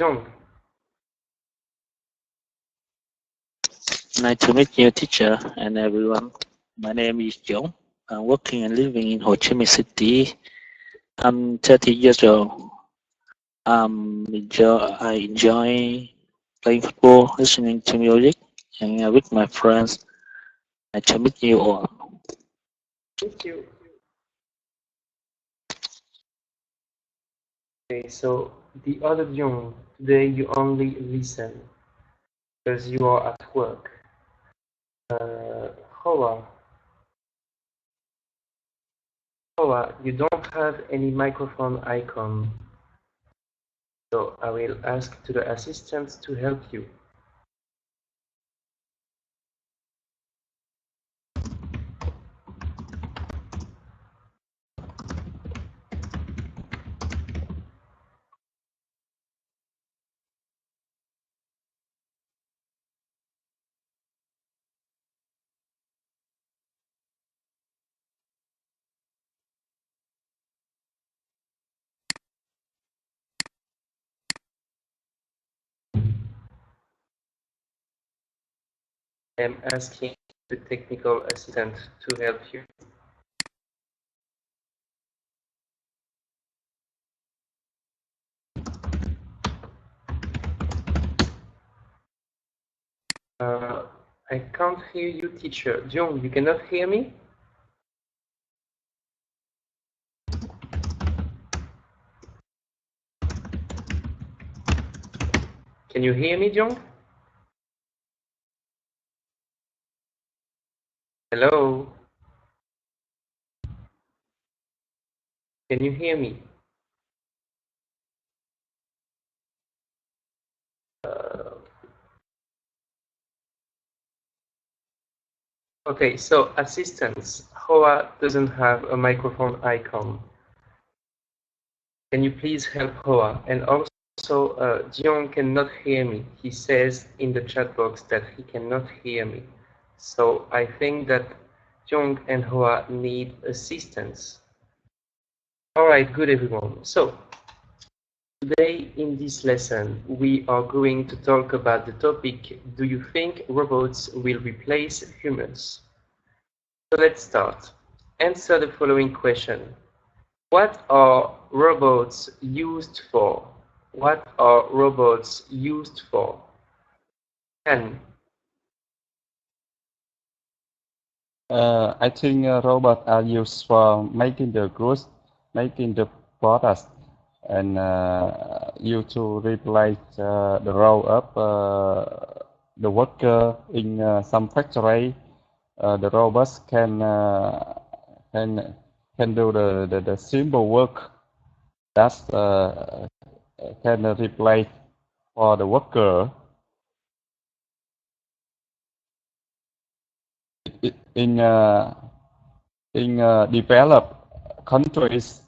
Jung. Nice to meet you, teacher, and everyone. My name is Jong. I'm working and living in Ho Chi Minh City. I'm 30 years old. I enjoy playing football, listening to music, hanging out with my friends. Nice to meet you all. Thank you. Okay, so the other Jung, today you only listen because you are at work. Hoa, you don't have any microphone icon, so I will ask to the assistants to help you. I'm asking the technical assistant to help you. I can't hear you, teacher. Jung, you cannot hear me? Can you hear me, Jung? Hello? Can you hear me? Okay, so assistants, Hoa doesn't have a microphone icon. Can you please help Hoa? And also, Jiong cannot hear me. He says in the chat box that he cannot hear me. So I think that Jiong and Hoa need assistance. All right, good everyone. So today in this lesson, we are going to talk about the topic, do you think robots will replace humans? So let's start. Answer the following question. What are robots used for? What are robots used for? And I think robots are used for making the goods, making the products, and used to replace the role of the worker in some factory. The robots can do the simple work that can replace for the worker. In developed countries,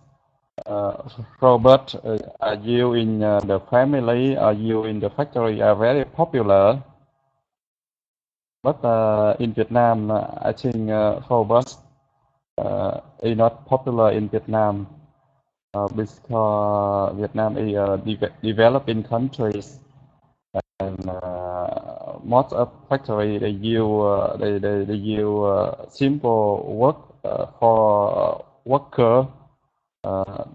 robots are used in the family, are used in the factory, are very popular. But in Vietnam, I think robots is not popular in Vietnam because Vietnam is a developing countries, and most of factory they use simple work for worker.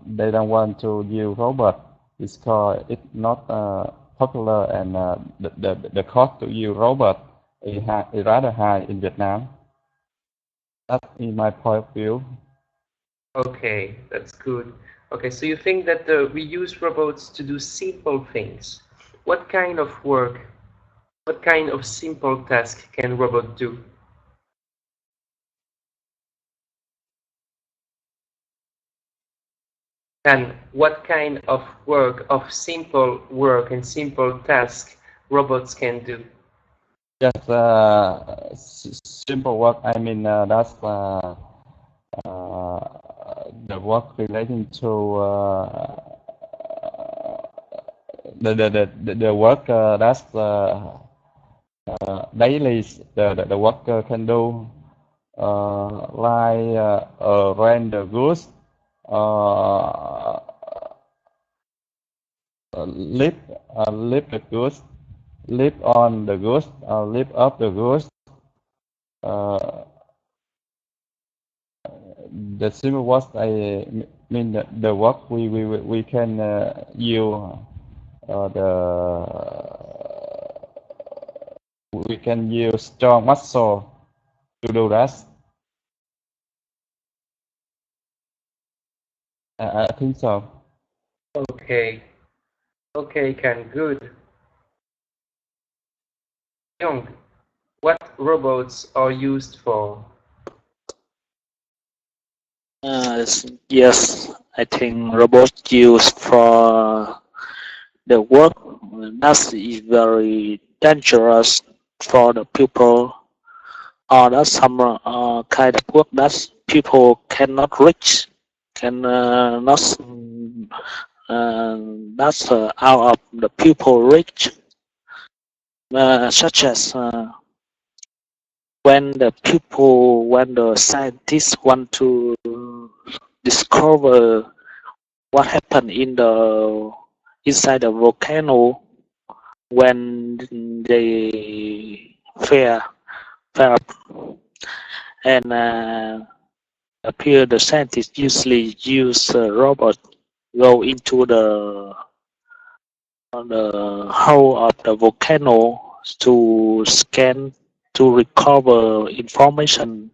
They don't want to use robot because it's not popular, and the cost to use robot is rather high in Vietnam. That is my point of view. okay, that's good. Okay, so you think that we use robots to do simple things. What kind of work, what kind of simple task can robot do? And what kind of work, of simple work and simple task robots can do? Just simple work. I mean, that's the work relating to the work that's daily the worker can do, like rent the goods, lift lift the goods, lift on the goods, lift up the goods. The simple words I mean the work we can use we can use strong muscle to do that. I think so. Okay. Okay, Ken, good. Young, what robots are used for? Yes, I think robots used for the work that is very dangerous for the people, or that's some kind of work that people cannot reach, can not that's out of the people reach, such as when the scientists want to discover what happened inside the volcano when they fire up, and appear the scientists usually use a robot go into the hull of the volcano to scan, to recover information,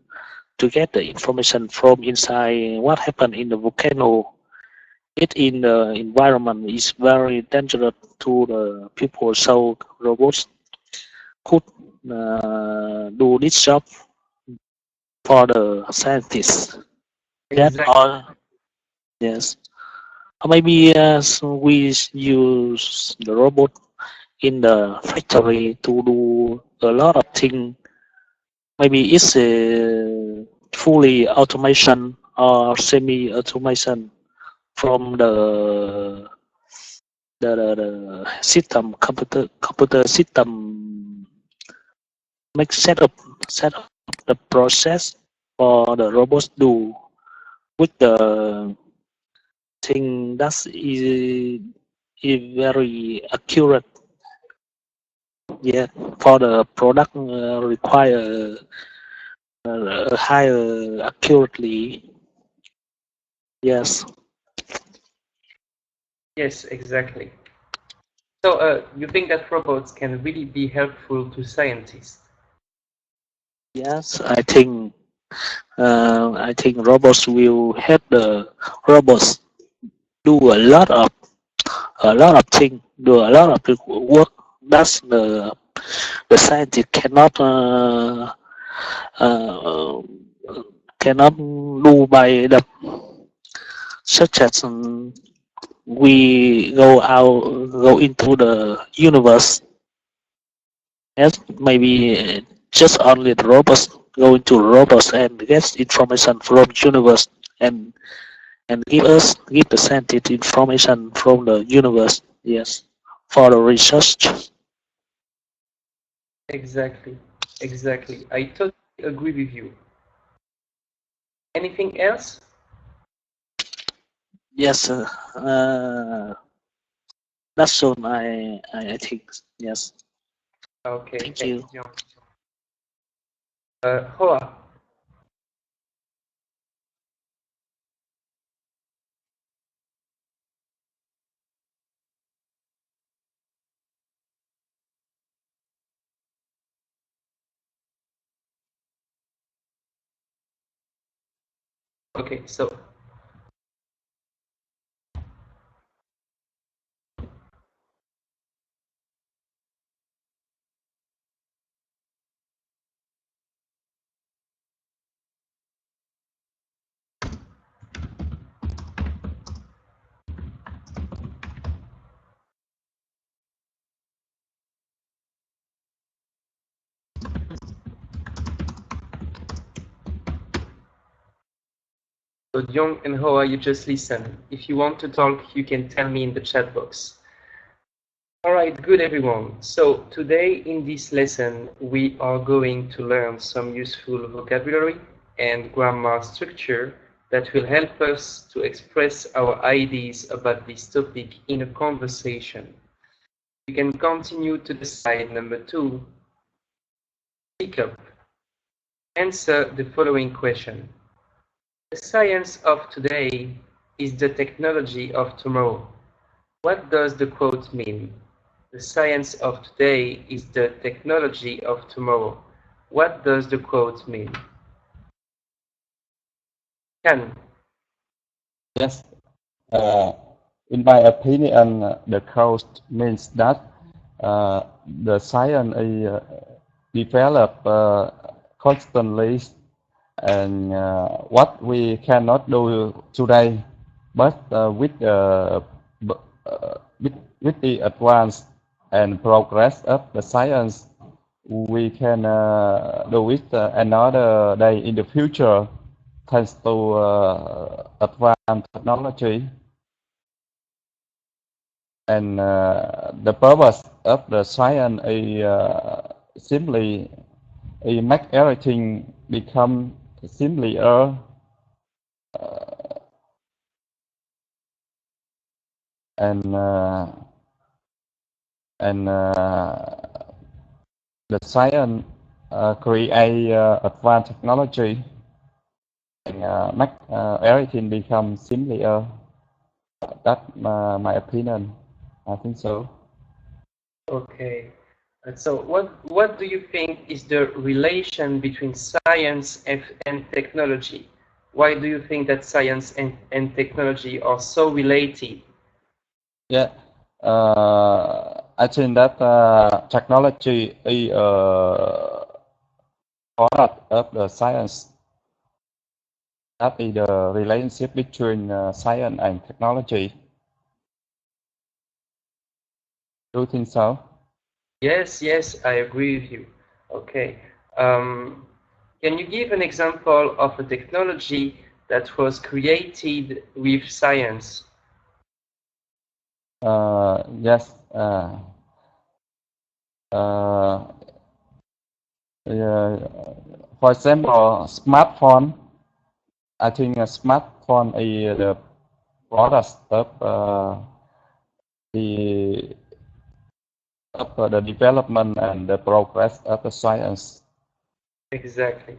to get the information from inside what happened in the volcano. It in the environment is very dangerous to the people, so robots could do this job for the scientists. That's Exactly. all. Yes. Maybe so we use the robot in the factory to do a lot of things. Maybe it's fully automation or semi-automation from the system, computer system make set up the process for the robots do with the thing that is very accurate. Yeah, for the product require higher accurately. Yes. Yes, exactly. So, you think that robots can really be helpful to scientists? Yes, I think robots will help the robots do a lot of things, do a lot of the work that's the scientist uh, cannot do by the, such as we go into the universe. Yes, maybe just only the robots go into robots and get information from universe, and give the scientific information from the universe. Yes, for the research. Exactly. Exactly. I totally agree with you. Anything else? Yes, that's all. I think. Yes. Okay, Thank thank you. you. Hoa. Okay, so Jung and Hoa, you just listen. If you want to talk, you can tell me in the chat box. Alright, good everyone. So today in this lesson, we are going to learn some useful vocabulary and grammar structure that will help us to express our ideas about this topic in a conversation. We can continue to the slide number 2. Speak up. Answer the following question. The science of today is the technology of tomorrow. What does the quote mean? The science of today is the technology of tomorrow. What does the quote mean? Can. Yes. In my opinion, the quote means that the science is developed constantly, and what we cannot do today, but with the advance and progress of the science, we can do it another day in the future, thanks to advanced technology. And the purpose of the science is simply make everything become simpler, and the science create advanced technology and make everything become simpler. That's my opinion. I think so. Okay. So what do you think is the relation between science and technology? Why do you think that science and technology are so related? Yeah, I think that technology is a product of the science. That is the relationship between science and technology. Do you think so? Yes, I agree with you. Okay. Can you give an example of a technology that was created with science? Yes. For example, smartphone. I think a smartphone is the product of the development and the progress of the science. Exactly.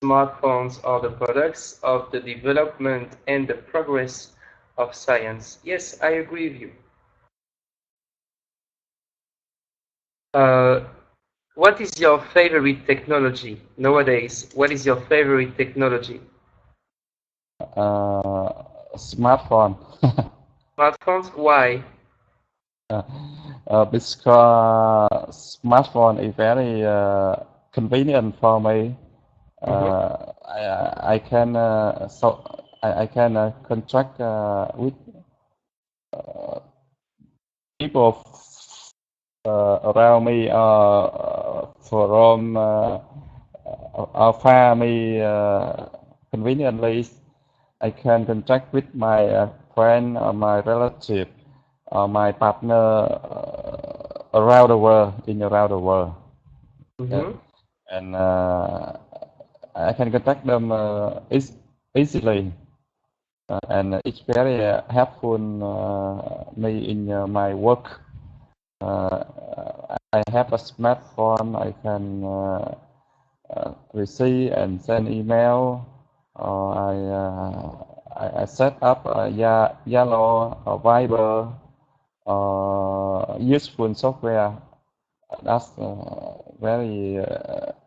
Smartphones are the products of the development and the progress of science. Yes, I agree with you. What is your favorite technology nowadays? What is your favorite technology? Smartphone. Smartphones? Why? Because smartphone is very convenient for me. I can I can contract with people around me from far me conveniently. I can contact with my friend or my relative or my partner around the world, around the world. Yeah. And I can contact them easily, and it's very helpful me in my work. I have a smartphone. I can receive and send email. I set up Yellow or Viber useful software. That's very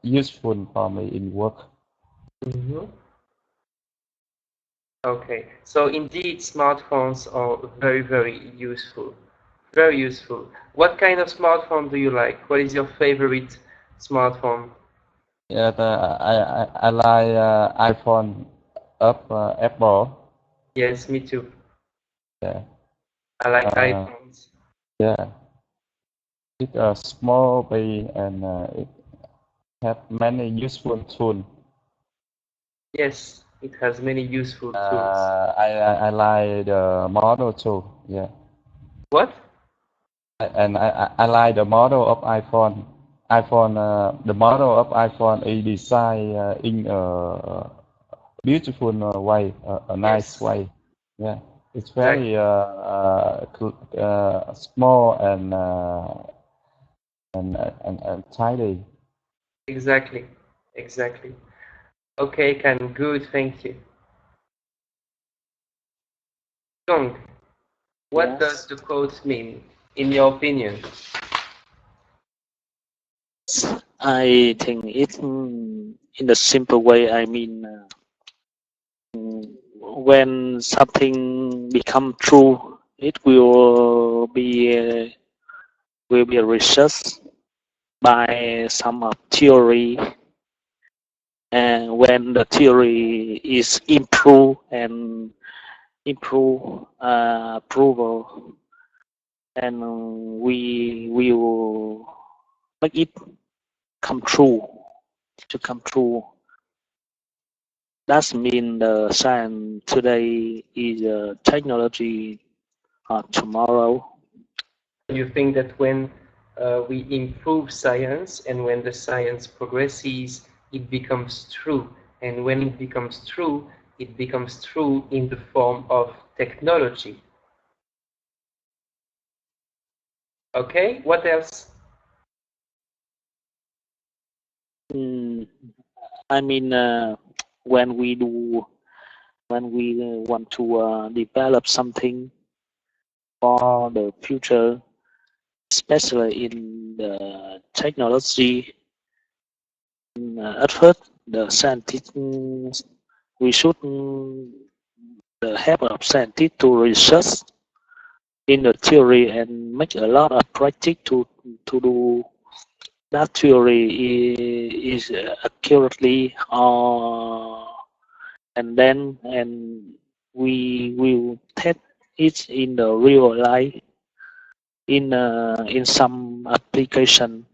useful for me in work. Okay, so indeed smartphones are very, very useful. Very useful. What kind of smartphone do you like? What is your favorite smartphone? Yeah, I like iPhone of Apple. Yes, me too. Yeah. I like iPhones. Yeah. It's a small bit and it has many useful tools. Yes, it has many useful tools. I like the model too. Yeah. What? And I like the model of iPhone. The model of iPhone is designed in beautiful way, a nice Yes, way. Yeah, it's exactly. very small and tidy. Exactly. Exactly. Okay, Can, good, thank you. Jung, what does Yes. the quote mean, in your opinion? I think it in a simple way. I mean, when something become true, it will be researched by some of theory, and when the theory is improved and improve approval, and we will make it come true to come true. That mean the science today is a technology tomorrow. You think that when we improve science and when the science progresses, it becomes true. And when it becomes true in the form of technology. Okay, what else? Mm, I mean, when we do when we want to develop something for the future, especially in the technology. At first, the scientists we should the help of scientists to research in the theory and make a lot of practice to do that theory is accurately, and then we will test it in the real life in some application.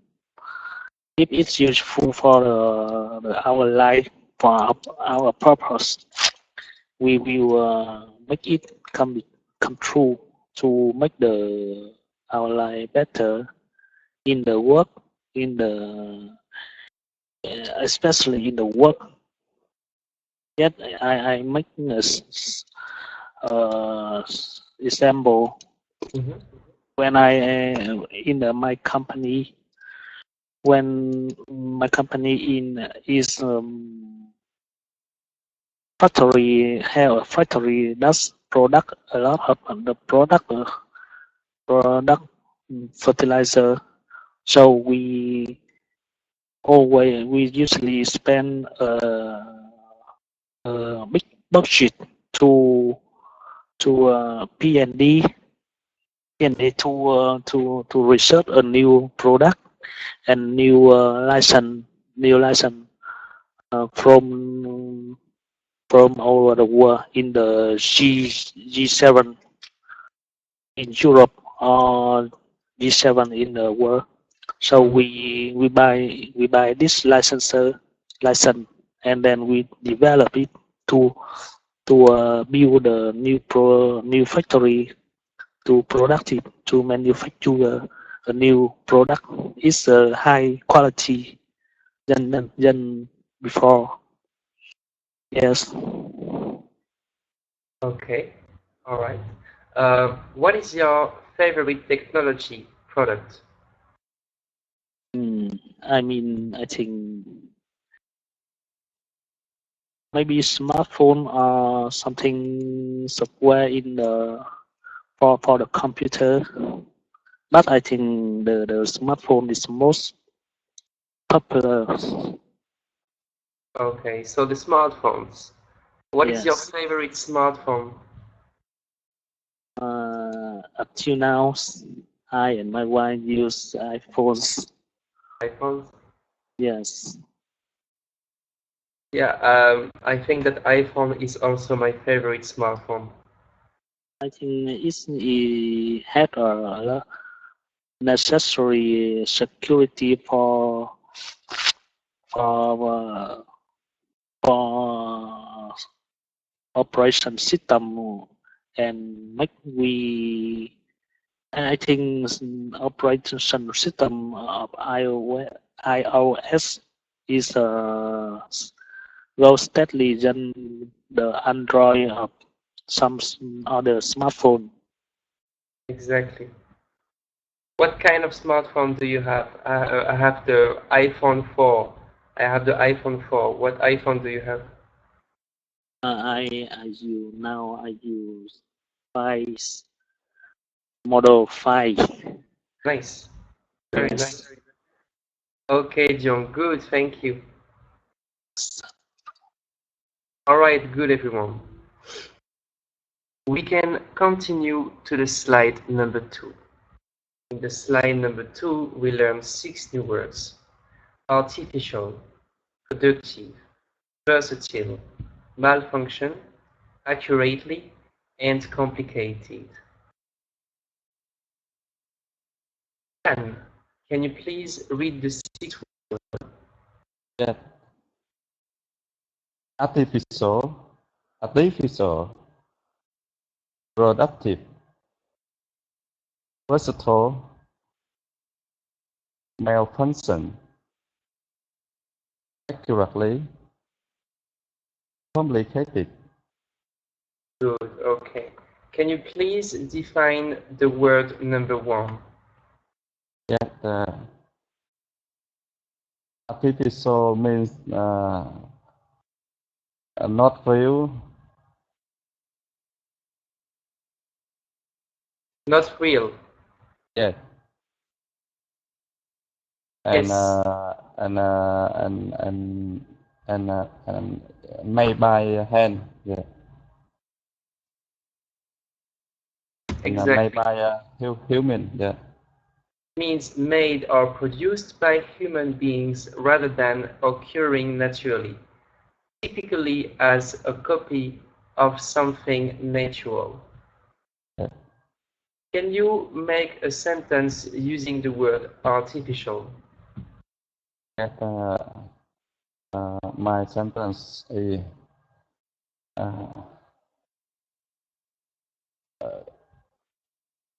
If it's useful for our life, for our purpose, we will make it come true to make the our life better in the work, in the especially in the work. Yet I make a example Mhm. when I in my company, when my company in is factory have a factory that's product a lot of the product fertilizer. So we usually spend a big budget to P&D to research a new product and new license from all over the world in the G7 in Europe or G7 in the world. So Mhm. we buy this license, and then we develop it to build a new factory to productive to manufacture a new product. It's a high quality than before. Yes. Okay, all right. What is your favorite technology product? I mean, I think maybe smartphone or something software in the for the computer. But I think the smartphone is most popular. Okay, so the smartphones. What is your Yes. favorite smartphone? Up to now, I and my wife use iPhones. iPhones? Yes. Yeah, I think that iPhone is also my favorite smartphone. I think it had a necessary security for for operation system and make we I think operation system of iOS is grow steadily than the Android of some other smartphone. Exactly. What kind of smartphone do you have? I have the iPhone 4. I have the iPhone 4. What iPhone do you have? I use 5 model 5. Nice. Very nice. Okay, John. Good. Thank you. All right. Good, everyone. We can continue to the slide number 2. In the slide number 2, we learn 6 new words: artificial, productive, versatile, malfunction, accurately, and complicated. Anne, can you please read the 6 words? Yeah. Artificial, productive, versatile, malfunction, accurately, complicated. Good. Okay. Can you please define the word number 1? Yeah, artificial means not real. Not real. Yeah. And Yes. and made by hand. Yeah. And made Exactly. by human. Yeah. Means made or produced by human beings rather than occurring naturally, typically as a copy of something natural. Yeah. Can you make a sentence using the word artificial? That, my sentence is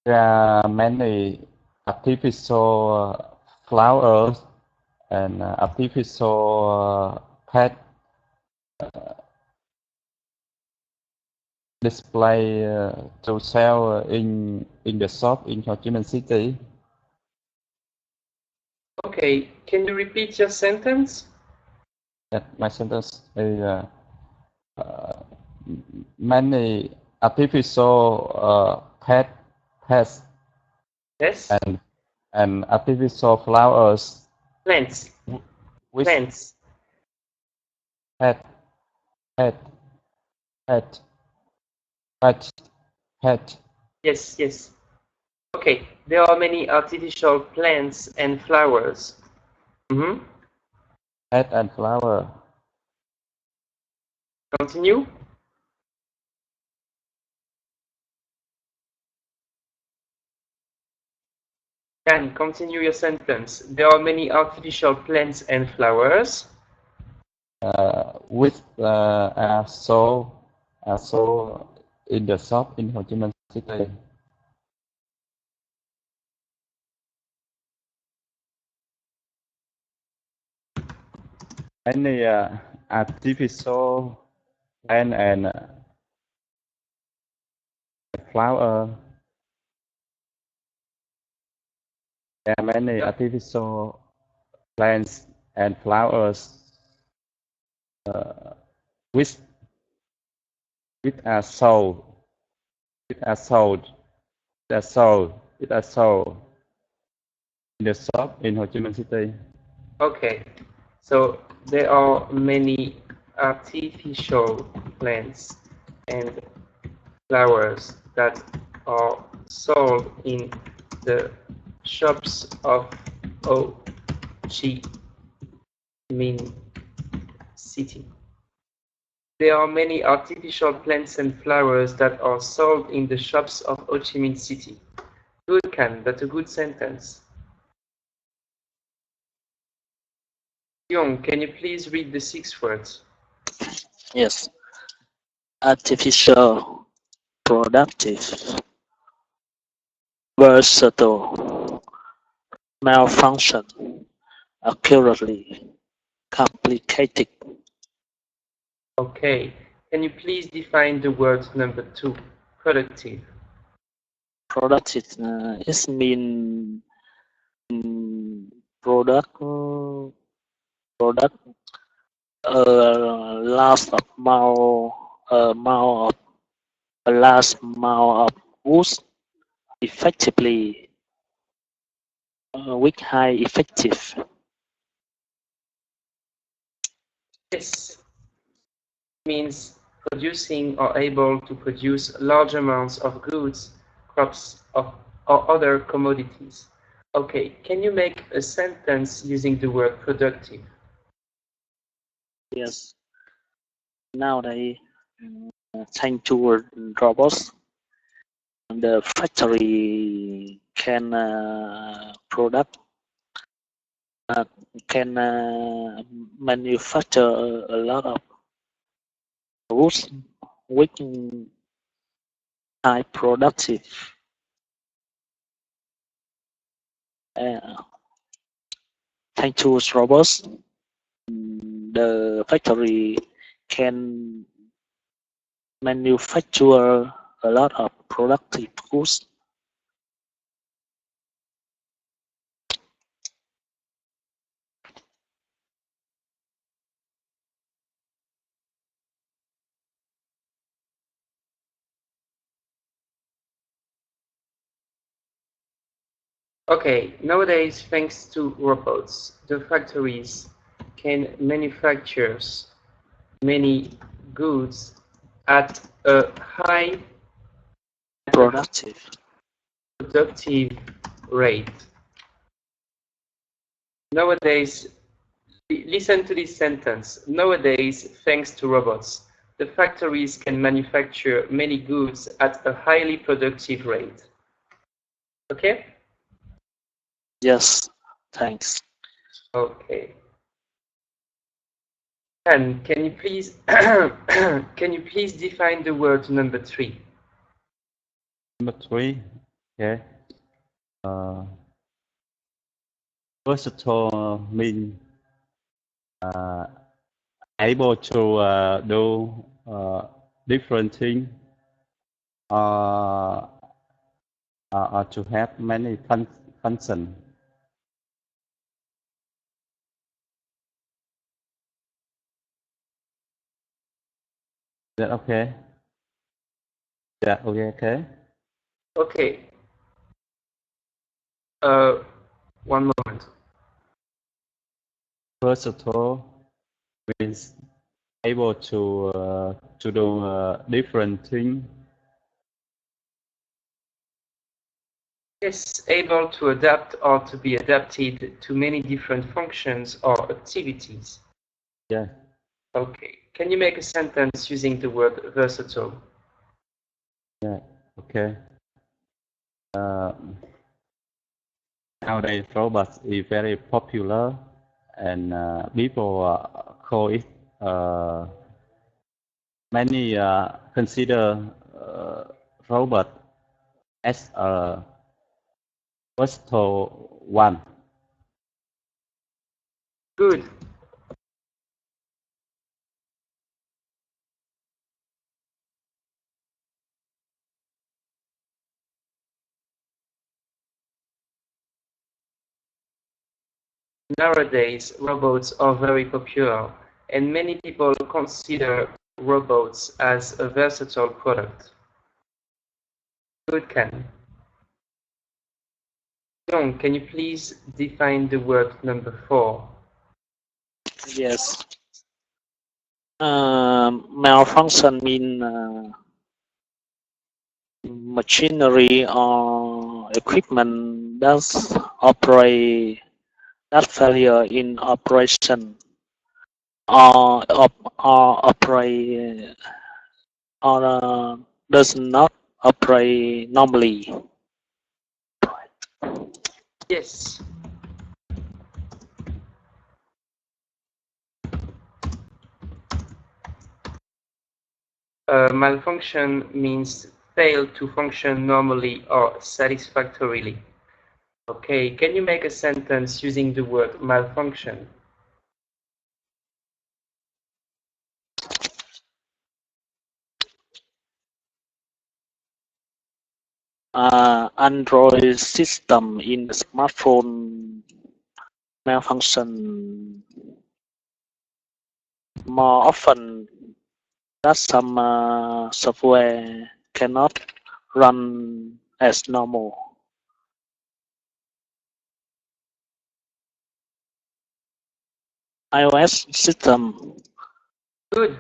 there are many artificial flowers and artificial pet display to sell in the shop in Ho Chi Minh City. Okay, can you repeat your sentence? My sentence is many artificial pets Yes. and artificial flowers Plants. with Plants. pet pet pet pet pet Yes, yes. Okay, there are many artificial plants and flowers. pet and flower. Continue. Can continue your sentence. There are many artificial plants and flowers. Which are sold in the shop in Ho Chi Minh City. Many artificial plant and flower. There are many artificial plants and flowers which are sold which are sold in the shop in Ho Chi Minh City. Okay, so there are many artificial plants and flowers that are sold in the shops of Ho Chi Minh City. There are many artificial plants and flowers that are sold in the shops of Ho Chi Minh City. Good, Can. That's a good sentence. Young, can you please read the 6 words? Yes. Artificial, productive, versatile, malfunction, accurately, complicated. Okay. Can you please define the word number 2, productive? Productive is mean product product last amount amount of a large amount of goods effectively with high effective. Yes. Means producing or able to produce large amounts of goods, crops, or other commodities. Okay, can you make a sentence using the word productive? Yes. Nowadays, thanks to robots, the factory can product can manufacture a lot of goods with high productive. Thanks to robots, the factory can manufacture a lot of productive goods. Okay, nowadays, thanks to robots, the factories can manufacture many goods at a high Productive. productive rate. Nowadays, listen to this sentence. Nowadays, thanks to robots, the factories can manufacture many goods at a highly productive rate. Okay? Yes, thanks. Okay. And can you please can you please define the word number 3? Number 3, okay. Versatile mean able to do different things to have many functions. Is that okay? Yeah, okay. Okay. One moment. Versatile means able to do different things. Yes, able to adapt or to be adapted to many different functions or activities. Yeah. Okay. Can you make a sentence using the word versatile? Yeah. Okay. Nowadays, robots is very popular, and people call it. Many consider robot as a versatile one. Good. Nowadays, robots are very popular, and many people consider robots as a versatile product. Good, Ken. John, can you please define the word number 4? Yes. Malfunction mean machinery or equipment that failure in operation or operate or does not operate normally. Yes. Malfunction means fail to function normally or satisfactorily. Okay, can you make a sentence using the word malfunction? Android system in the smartphone malfunction more often that some software cannot run as normal. iOS system. Good.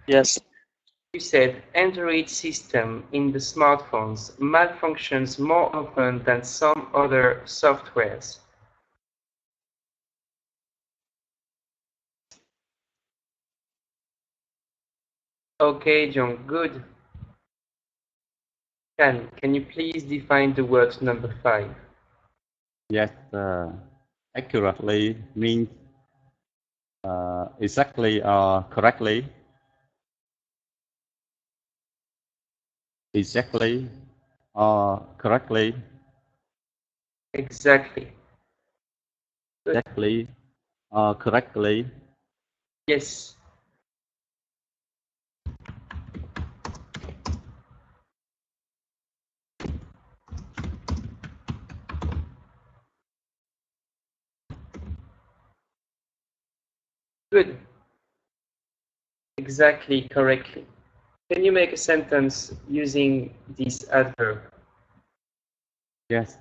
Yes. You said Android system in the smartphones malfunctions more often than some other softwares. Okay, John, good. Can you please define the word number 5? Yes, accurately means exactly or correctly. Exactly or correctly. Exactly. Good. Exactly or correctly. Yes. Good. Exactly, correctly. Can you make a sentence using this adverb? Yes.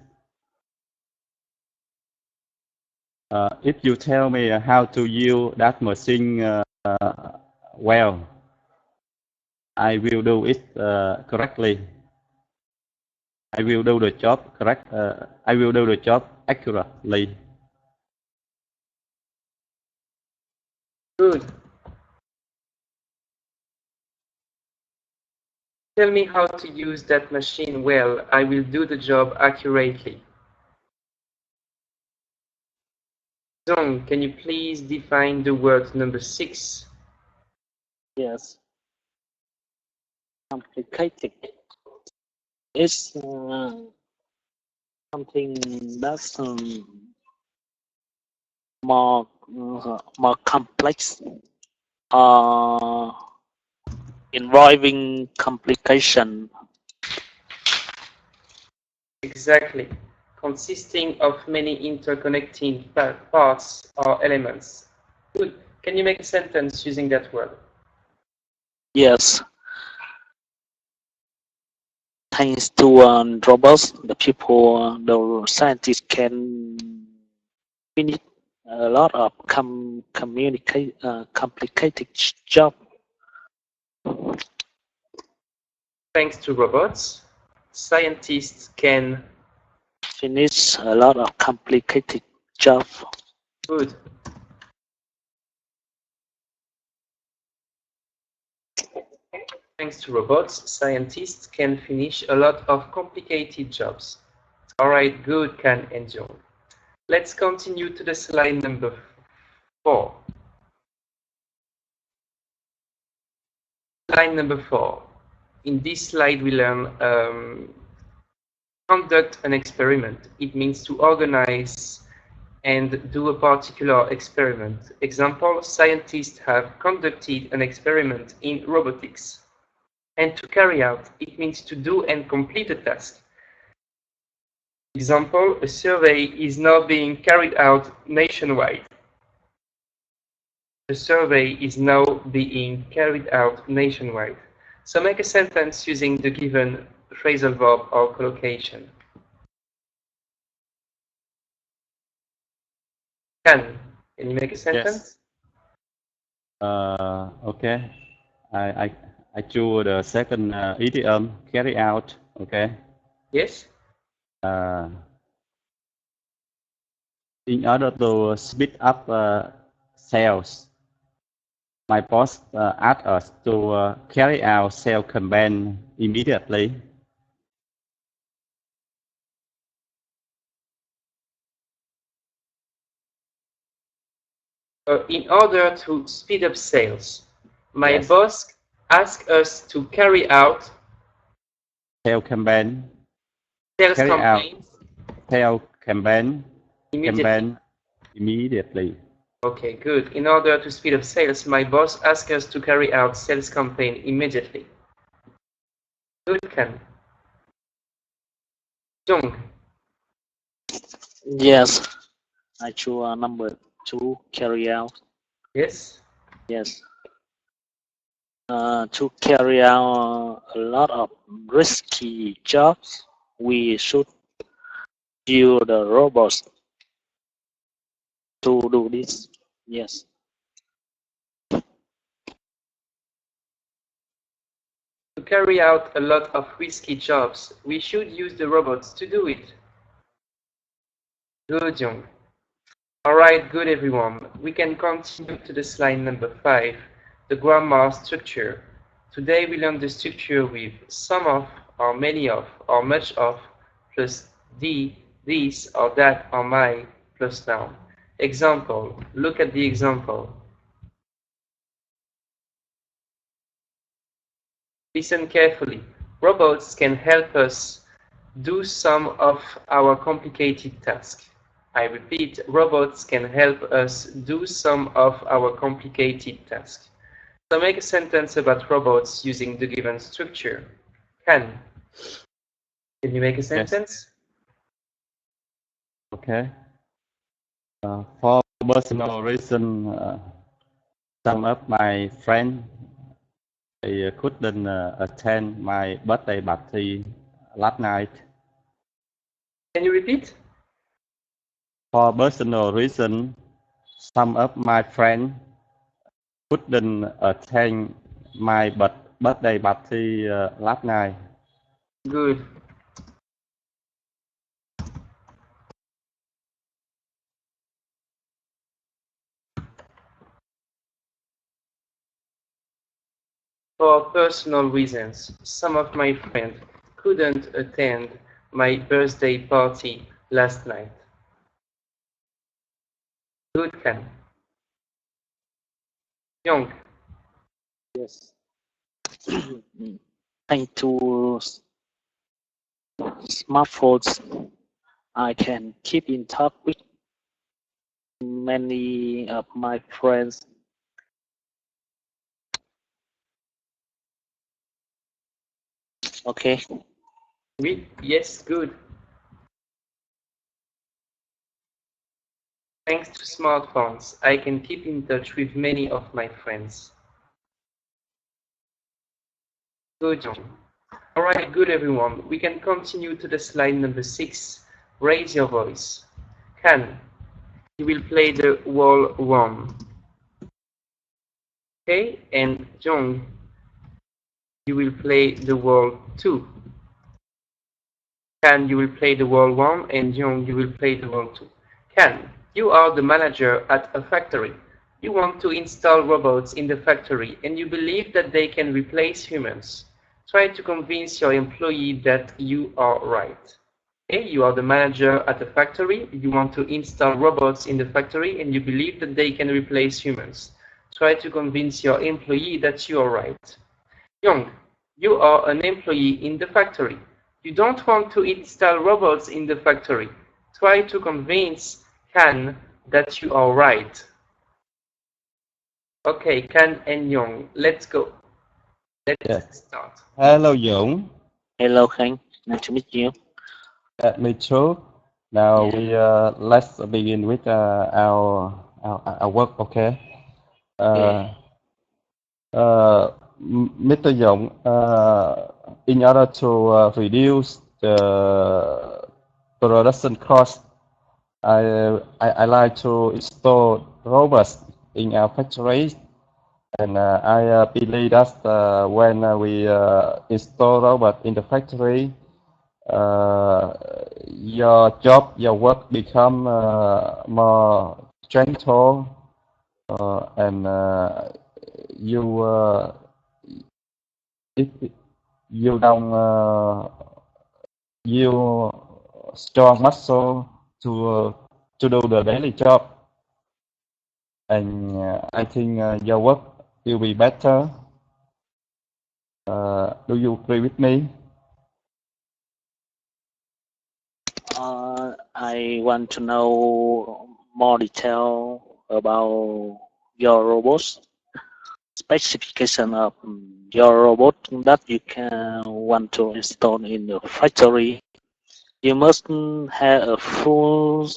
If you tell me how to use that machine well, I will do it correctly. I will do the job correct. I will do the job accurately. Good. Tell me how to use that machine well. I will do the job accurately. Zong, can you please define the word number 6? Yes. Complicated. It's something that's more complex, involving complication. Exactly. Consisting of many interconnecting parts or elements. Good. Can you make a sentence using that word? Yes. Thanks to robots, the scientists can finish a lot of complicated job. Thanks to robots, scientists can finish a lot of complicated job. Good. Thanks to robots, scientists can finish a lot of complicated jobs. All right, good, Can and John. Let's continue to the slide number 4. Slide number 4. In this slide, we learn conduct an experiment. It means to organize and do a particular experiment. Example, scientists have conducted an experiment in robotics. And to carry out, it means to do and complete a task. Example, a survey is now being carried out nationwide. The survey is now being carried out nationwide. So make a sentence using the given phrasal verb or collocation. Can you make a sentence? Yes. Okay. I choose the second idiom, carry out. Okay. Yes. In order to speed up sales, my boss asked us to carry out sales campaign immediately. In order to speed up sales, my Yes. boss asked us to carry out Sales campaign. sales campaigns sales campaign immediately. Okay, good. In order to speed up sales, my boss asked us to carry out sales campaign immediately. Good, Ken. Jung, Yes, I choose number 2, carry out. yes. Yes. To carry out a lot of risky jobs, we should use the robots to do this. Yes. To carry out a lot of risky jobs, we should use the robots to do it. Good, Jung. Alright, good everyone. We can continue to the slide number 5, the grammar structure. Today we learn the structure with some of, or many of, or much of, plus the, this, or that, or my, plus noun. Example. Look at the example. Listen carefully. Robots can help us do some of our complicated tasks. I repeat, robots can help us do some of our complicated tasks. So make a sentence about robots using the given structure. Can you make a sentence? Okay. For personal reason, some of my friends they couldn't attend my birthday party last night. Can you repeat? For personal reason, some of my friends couldn't attend my birthday party last night. Good. For personal reasons, some of my friends couldn't attend my birthday party last night. Good, Can. Young. Yes. Thanks to smartphones, I can keep in touch with many of my friends. Okay. Yes, good. Thanks to smartphones, I can keep in touch with many of my friends. Good, John. Alright, good everyone. We can continue to the slide number 6. Raise your voice. Can, you will play the wall 1. Okay, and Jung, you will play the wall 2. Can, you will play the wall 1, and Jung, you will play the wall 2. Can, you are the manager at a factory. You want to install robots in the factory, and you believe that they can replace humans. Try to convince your employee that you are right. Okay, you are the manager at a factory. You want to install robots in the factory, and you believe that they can replace humans. Try to convince your employee that you are right. Young, you are an employee in the factory. You don't want to install robots in the factory. Try to convince Can that you are right. Okay, Can and Young, let's go. Let's start. Hello, Dũng. Hello, Khánh. Nice to meet you. Me too. Now we let's begin with our work. Okay. Mr. Dũng, in order to reduce the production cost, I like to install robots in our factories, and I believe that when we install robots in the factory, your job, your work become more gentle, and if you don't use strong muscle to do the daily job, and I think your work will be better. Do you agree with me? I want to know more detail about your robots, specification of your robot that you can want to install in the factory. You must have a full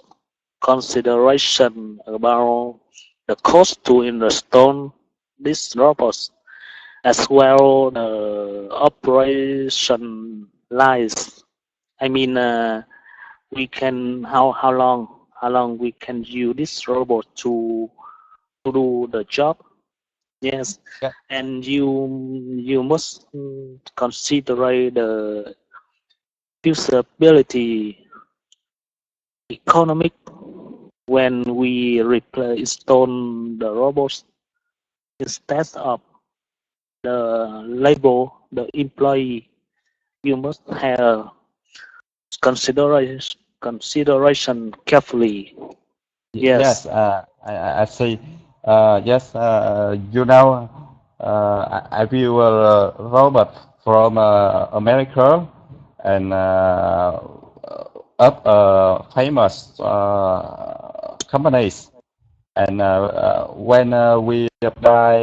consideration about the cost to install these robots, as well the operation lines. I mean, we can how long we can use this robot to do the job. Yes, Yeah. and you must consider the usability, economic when we replace install the robots instead of the labor, the employee. You must have consideration carefully. Yes, Yes. I see. Yes, you know, I view a robot from America and up famous companies. And when we buy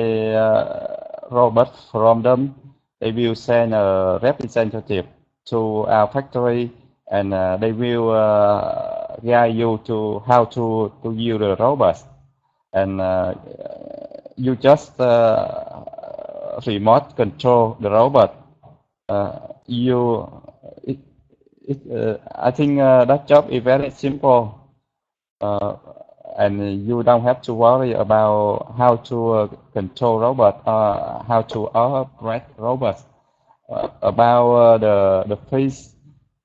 robot from them, they will send a representative to our factory, and they will guide you to how to use the robot. And you just remote control the robot. You it, I think that job is very simple. Uh, and you don't have to worry about how to control robot, how to operate robots, about the fees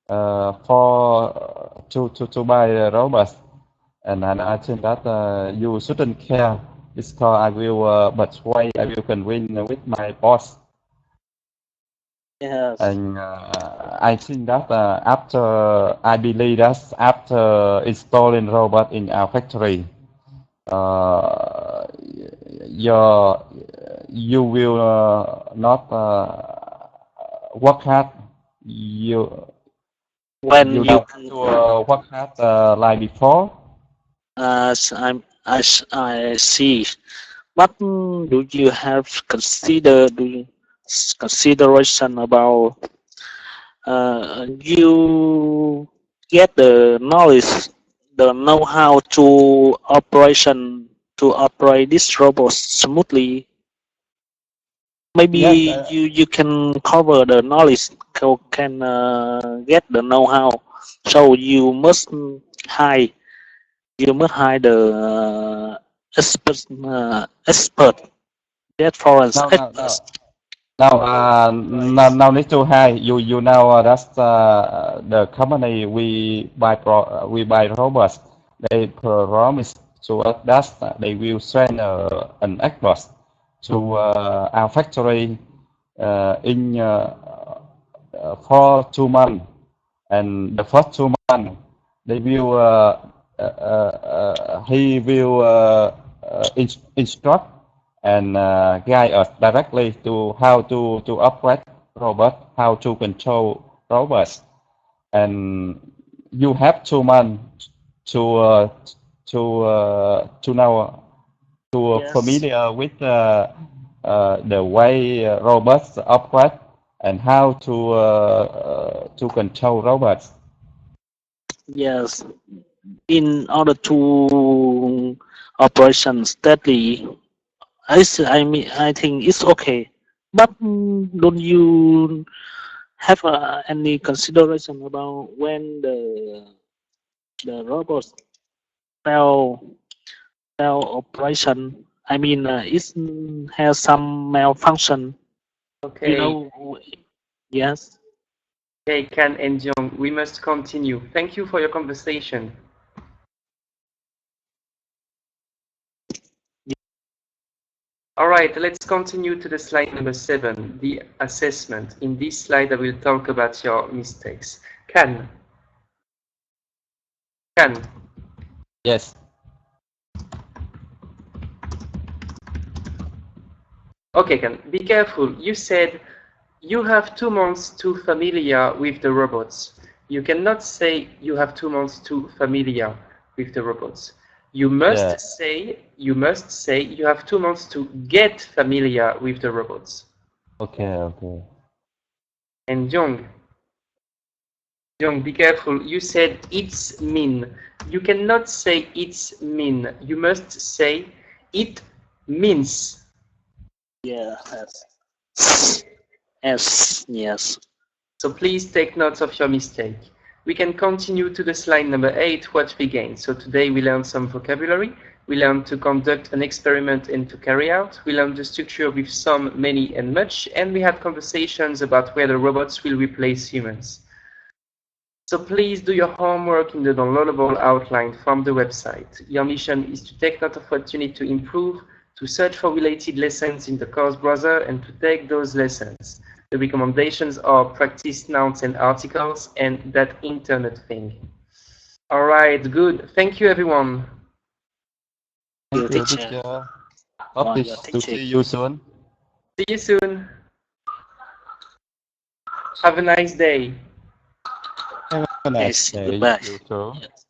for to buy robots, and I think that you shouldn't care because I will I will convince with my boss. Yes. And I think that I believe that after installing robot in our factory, uh, your you will not work hard. You When you you don't have to work hard like before. as I see, but do you have consideration about you get the knowledge, the know-how to operate this robot smoothly? Yes, Maybe you can cover the knowledge, can get the know-how. So hire you must hire the expert, that foreign no, no, no. experts. Now, now need to hire you know that's the company we buy robots. They promise to us that they will send an expert to our factory in for 2 months, and the first 2 months they will he will instruct and guide us directly to how to operate robot, how to control robots, and you have 2 months to to know to Yes, familiar with the way robots operate and how to control robots. yes. In order to operation steadily, I mean, I think it's okay. But don't you have any consideration about when the robots fail fail operation? I mean, it has some malfunction. You Okay, know, yes. okay, Kan and Jung, we must continue. Thank you for your conversation. All right, let's continue to the slide number 7, the assessment. In this slide, I will talk about your mistakes. Kan, Kan. Yes. Okay, Kan, be careful. You said you have 2 months to familiar with the robots. You cannot say you have 2 months to familiar with the robots. You Yeah. must say you have 2 months to get familiar with the robots. Okay. Okay. And Jung, Young, be careful. You said it's mean. You cannot say it's mean. You must say it means. Yeah. Yes. Yes. So please take notes of your mistake. We can continue to the slide number 8, what we gained. So today we learned some vocabulary. We learned to conduct an experiment and to carry out. We learned the structure with some, many, and much. And we had conversations about whether robots will replace humans. So please do your homework in the downloadable outline from the website. Your mission is to take note of what you need to improve, to search for related lessons in the course browser, and to take those lessons. The recommendations are practice nouns and articles and that internet thing. All right, good. Thank you, everyone. Thank you, teacher. teacher. For Hope your to teaching. see you soon. See you soon. Have a nice day. Have a nice Yes, day. goodbye. You too. Yes.